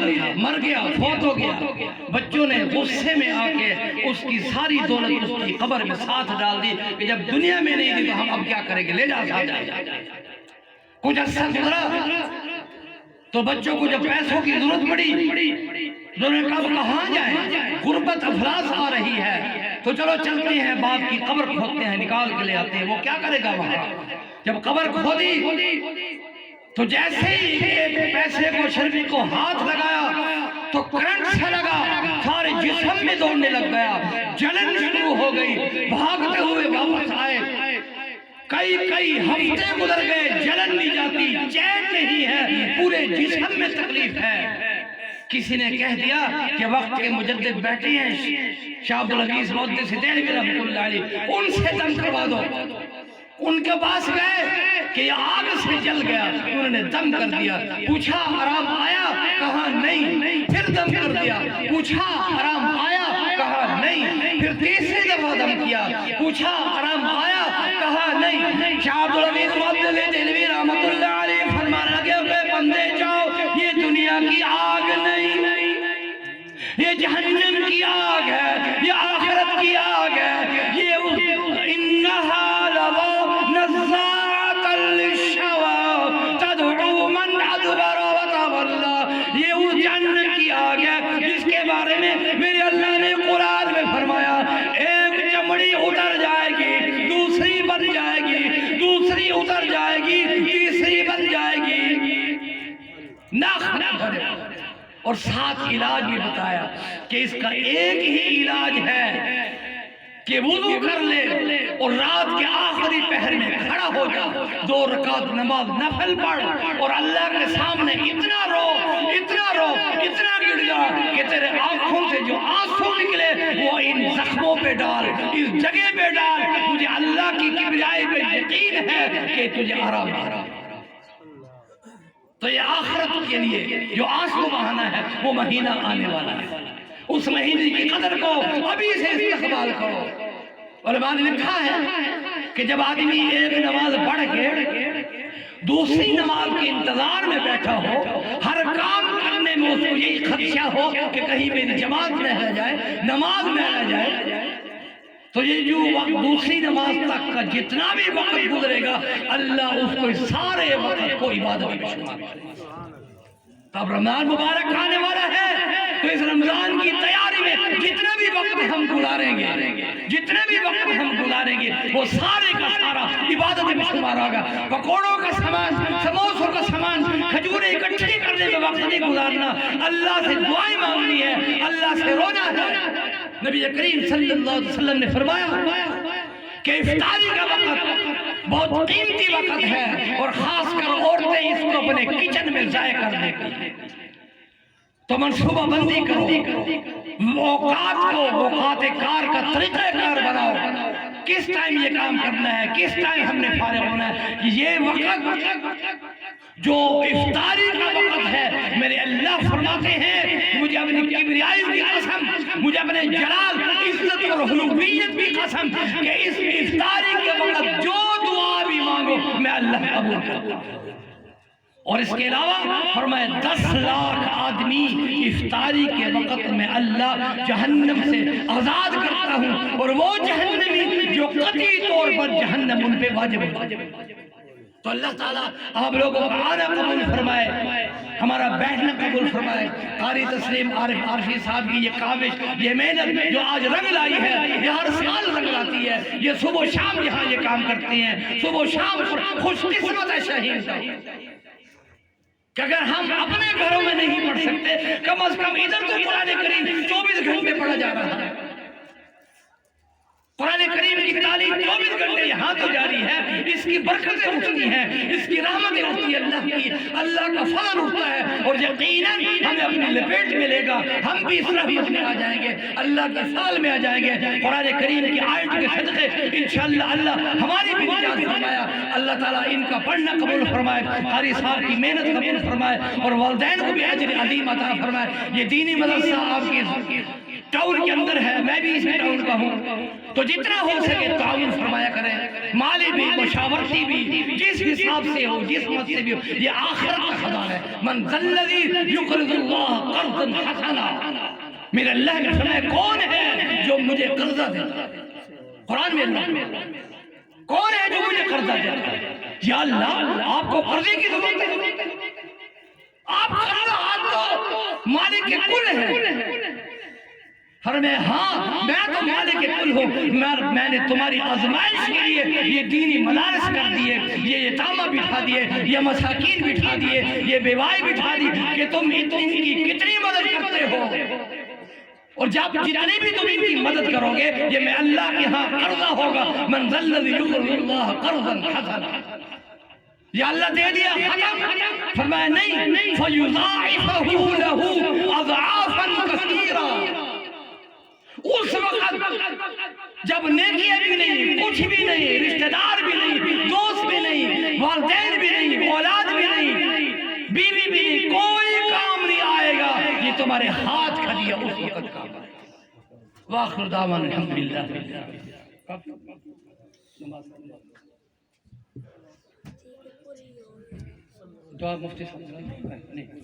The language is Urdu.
رہتا تھا، مر گیا، فوت ہو گیا، بچوں نے غصے میں آ کے اس کی ساری دولت اس کی قبر میں ساتھ ڈال دی کہ جب دنیا میں نہیں دی تو ہم اب کیا کریں گے، لے جا ساتھ۔ کچھ عرصہ گزرا تو بچوں کو جب پیسوں کی ضرورت پڑی، انہوں نے کہا کہاں جائیں، غربت افلاس آ رہی ہے، تو چلو چلتے ہیں باپ کی قبر کھودتے ہیں، نکال کے لے آتے ہیں۔ وہ کیا کرے گا وہاں؟ جب قبر کھودی تو جیسے ہی پیسے کو شرفی کو ہاتھ لگایا تو کرنٹ سے لگا، سارے جسم میں دوڑنے لگ گیا، جلن شروع ہو گئی، بھاگتے ہوئے واپس آئے، کئی ہفتے گزر گئے، جلن نہیں جاتی، چین نہیں ہے، پورے جسم میں تکلیف ہے۔ کسی نے کہہ دیا کہ وقت کے مجدد بیٹھے ہیں شاہ عبدالعزیز محدث دہلوی رحمۃ اللہ علیہ، ان سے دم کروا دو۔ ان کے پاس گئے کہ یہ آگ سے جل گیا، انہوں نے دم کر دیا، پوچھا آرام آیا؟ کہا نہیں، پھر دم کر دیا، پوچھا آرام آیا؟ کہا نہیں، پھر تیسری دفعہ دم کیا، پوچھا آرام آیا؟ کہا نہیں۔ شاہ عبدالعزیز محدث دہلوی رحمۃ اللہ علیہ فرمانے لگے اے بندے جاؤ، یہ دنیا کی آگ نہیں، یہ جہنم کی آگ ہے، یہ آخرت کی آگ ہے، یہ انہا نزاعۃ للشوی تدعو من ادبر وتولى، یہ اس جہنم کی آگ ہے جس کے بارے میں میرے اللہ نے قرآن میں فرمایا ایک چمڑی اتر جائے گی، دوسری بن جائے گی، دوسری اتر جائے گی، تیسری بن جائے گی، اور ساتھ علاج بھی بتایا کہ اس کا ایک ہی علاج ہے کہ وضو کر لے اور رات کے آخری پہر میں کھڑا ہو جا، 2 رکعت نماز نفل پڑھ اور اللہ کے سامنے اتنا رو، اتنا رو، اتنا گڑ جا کہ تیرے آنکھوں سے جو آنسو نکلے وہ ان زخموں پہ ڈال، اس جگہ پہ ڈال، مجھے اللہ کی کبریائی پہ یقین ہے کہ تجھے آرام آرام۔ تو یہ آخرت کے لیے جو آنسو بہانا ہے وہ مہینہ آنے والا ہے، اس مہینے کی قدر کو ابھی سے استقبال کرو۔ علماء نے لکھا ہے کہ جب آدمی ایک نماز پڑھ کے دوسری نماز کے انتظار میں بیٹھا ہو، ہر کام کرنے میں اس کو یہی خدشہ ہو کہ کہیں میری جماعت نہ رہ جائے، نماز نہ رہ جائے، تو یہ جو وقت دوسری نماز تک کا جتنا بھی وقت گزرے گا اللہ اس کو سارے وقت کو عبادت میں شمار کرے گا۔ تب رمضان مبارک آنے والا ہے تو اس رمضان کی تیاری میں جتنا بھی وقت ہم گزاریں گے، جتنا بھی وقت ہم گزاریں گے وہ سارے کا سارا عبادت میں شمار ہوگا۔ پکوڑوں کا سامان، سموسوں کا سامان، کھجوریں اکٹھی کرنے میں وقت نہیں گزارنا، اللہ سے دعائیں مانگنی ہے، اللہ سے رونا ہے۔ نبی کریم صلی اللہ علیہ وسلم نے فرمایا کہ افطاری کا وقت بہت قیمتی وقت ہے اور خاص کر عورتیں اس کو اپنے کچن میں ضائع کر دیں گی، تو منصوبہ بندی کرو، اوقات کو اوقات کار کا طریقہ کار بناؤ، کس ٹائم یہ کام کرنا ہے، کس ٹائم ہم نے فارغ ہونا ہے۔ یہ وقت جو افطاری کا وقت ہے میرے اللہ فرماتے ہیں مجھے اپنی کبریائی کی قسم، مجھے اپنے جلال عزت اور حلویت کی قسم کہ اس افطاری کے وقت جو دعا بھی مانگو میں اللہ قبول کرتا ہوں۔ اور اس کے علاوہ فرمایا 10 لاکھ آدمی افطاری کے وقت میں اللہ جہنم سے آزاد کرتا ہوں، اور وہ جہنمی جو قطعی طور پر جہنم ان پہ واجب ہے۔ تو اللہ تعالیٰ آپ لوگوں کا آنا قبول فرمائے، ہمارا بیٹھنا قبول فرمائے۔ قاری تسلیم عارف عارفی صاحب کی یہ کاوش، یہ محنت جو آج رنگ لائی ہے، یہ ہر سال رنگ لاتی ہے، یہ صبح و شام یہاں یہ کام کرتے ہیں، صبح و شام خوش قسمت ہے شہید کہ اگر ہم اپنے گھروں میں نہیں پڑھ سکتے کم از کم ادھر تو قرآن کریم 24 گھنٹے پڑھا جا رہا ہے، قرآن کریم کی تعلیم 24 گھنٹے یہاں تو جاری ہے، اس کی برکتیں اٹھتی ہیں، اس کی رحمتیں اٹھتی ہیں، اللہ کا فضل اٹھتا ہے، اور یقیناً ہمیں اپنی لپیٹ میں لے گا، ہم بھی اس رحمت میں آ جائیں گے، اللہ کے فضل میں آ جائیں گے۔ قرآن کریم کی آیت کے صدقے انشاءاللہ اللہ ہماری بھی نجات فرمایا، اللہ تعالیٰ ان کا پڑھنا قبول فرمائے، قاری صاحب کی محنت قبول فرمائے، اور والدین کو بھی اجر عظیم عطا فرمائے۔ یہ دینی مدرسہ آپ کی ٹاؤن کے اندر ہے، میں بھی اسی ٹاؤن کا ہوں، تو جتنا ہو سکے تعاون فرمایا کریں، مالی بھی مشاورتی بھی، جس حساب سے ہو، جس مت سے بھی ہو، یہ آخرت کا خزانہ ہے۔ من ذا الذی یقرض اللہ قرضا حسنا، میرے اللہ نے فرمایا کون ہے جو مجھے قرضہ دیتا ہے؟ قرآن میں اللہ کون ہے جو مجھے قرضہ دیتا ہے؟ یا اللہ آپ کو قرضے کی ضرورت ہے؟ آپ قرضہ آپ تو مالک کے کل ہے۔ فرمایا ہاں میں تو مالک کے کل ہوں، میں نے تمہاری آزمائش کے لیے یہ دینی مدارس کر دیے، یہ یتامہ بٹھا دیے، یہ مساکین بٹھا دیے، یہ بیوائی بٹھا دی کہ تم ان کی کتنی مدد کرتے ہو، اور جب جتنے بھی تم ان کی مدد کرو گے یہ میں اللہ کے ہاں قرضہ ہوگا۔ من ذا الذی یقرض اللہ قرضا حسنا، یا اللہ دے دیا ختم؟ فرمایا نہیں، فَيُضَاعِفَهُ لَهُ أَضْعَافًا كَثِيرًا۔ اس وقت جب نیکی بھی نہیں، کچھ بھی نہیں، رشتہ دار بھی نہیں، دوست بھی نہیں، والدین بھی نہیں، اولاد بھی نہیں، بیوی بھی نہیں، کوئی کام نہیں آئے گا، یہ تمہارے ہاتھ کھا دیا اس وقت کام آئے گا۔ وآخر دعوانا الحمدللہ۔ دعا مفتی صاحب نہیں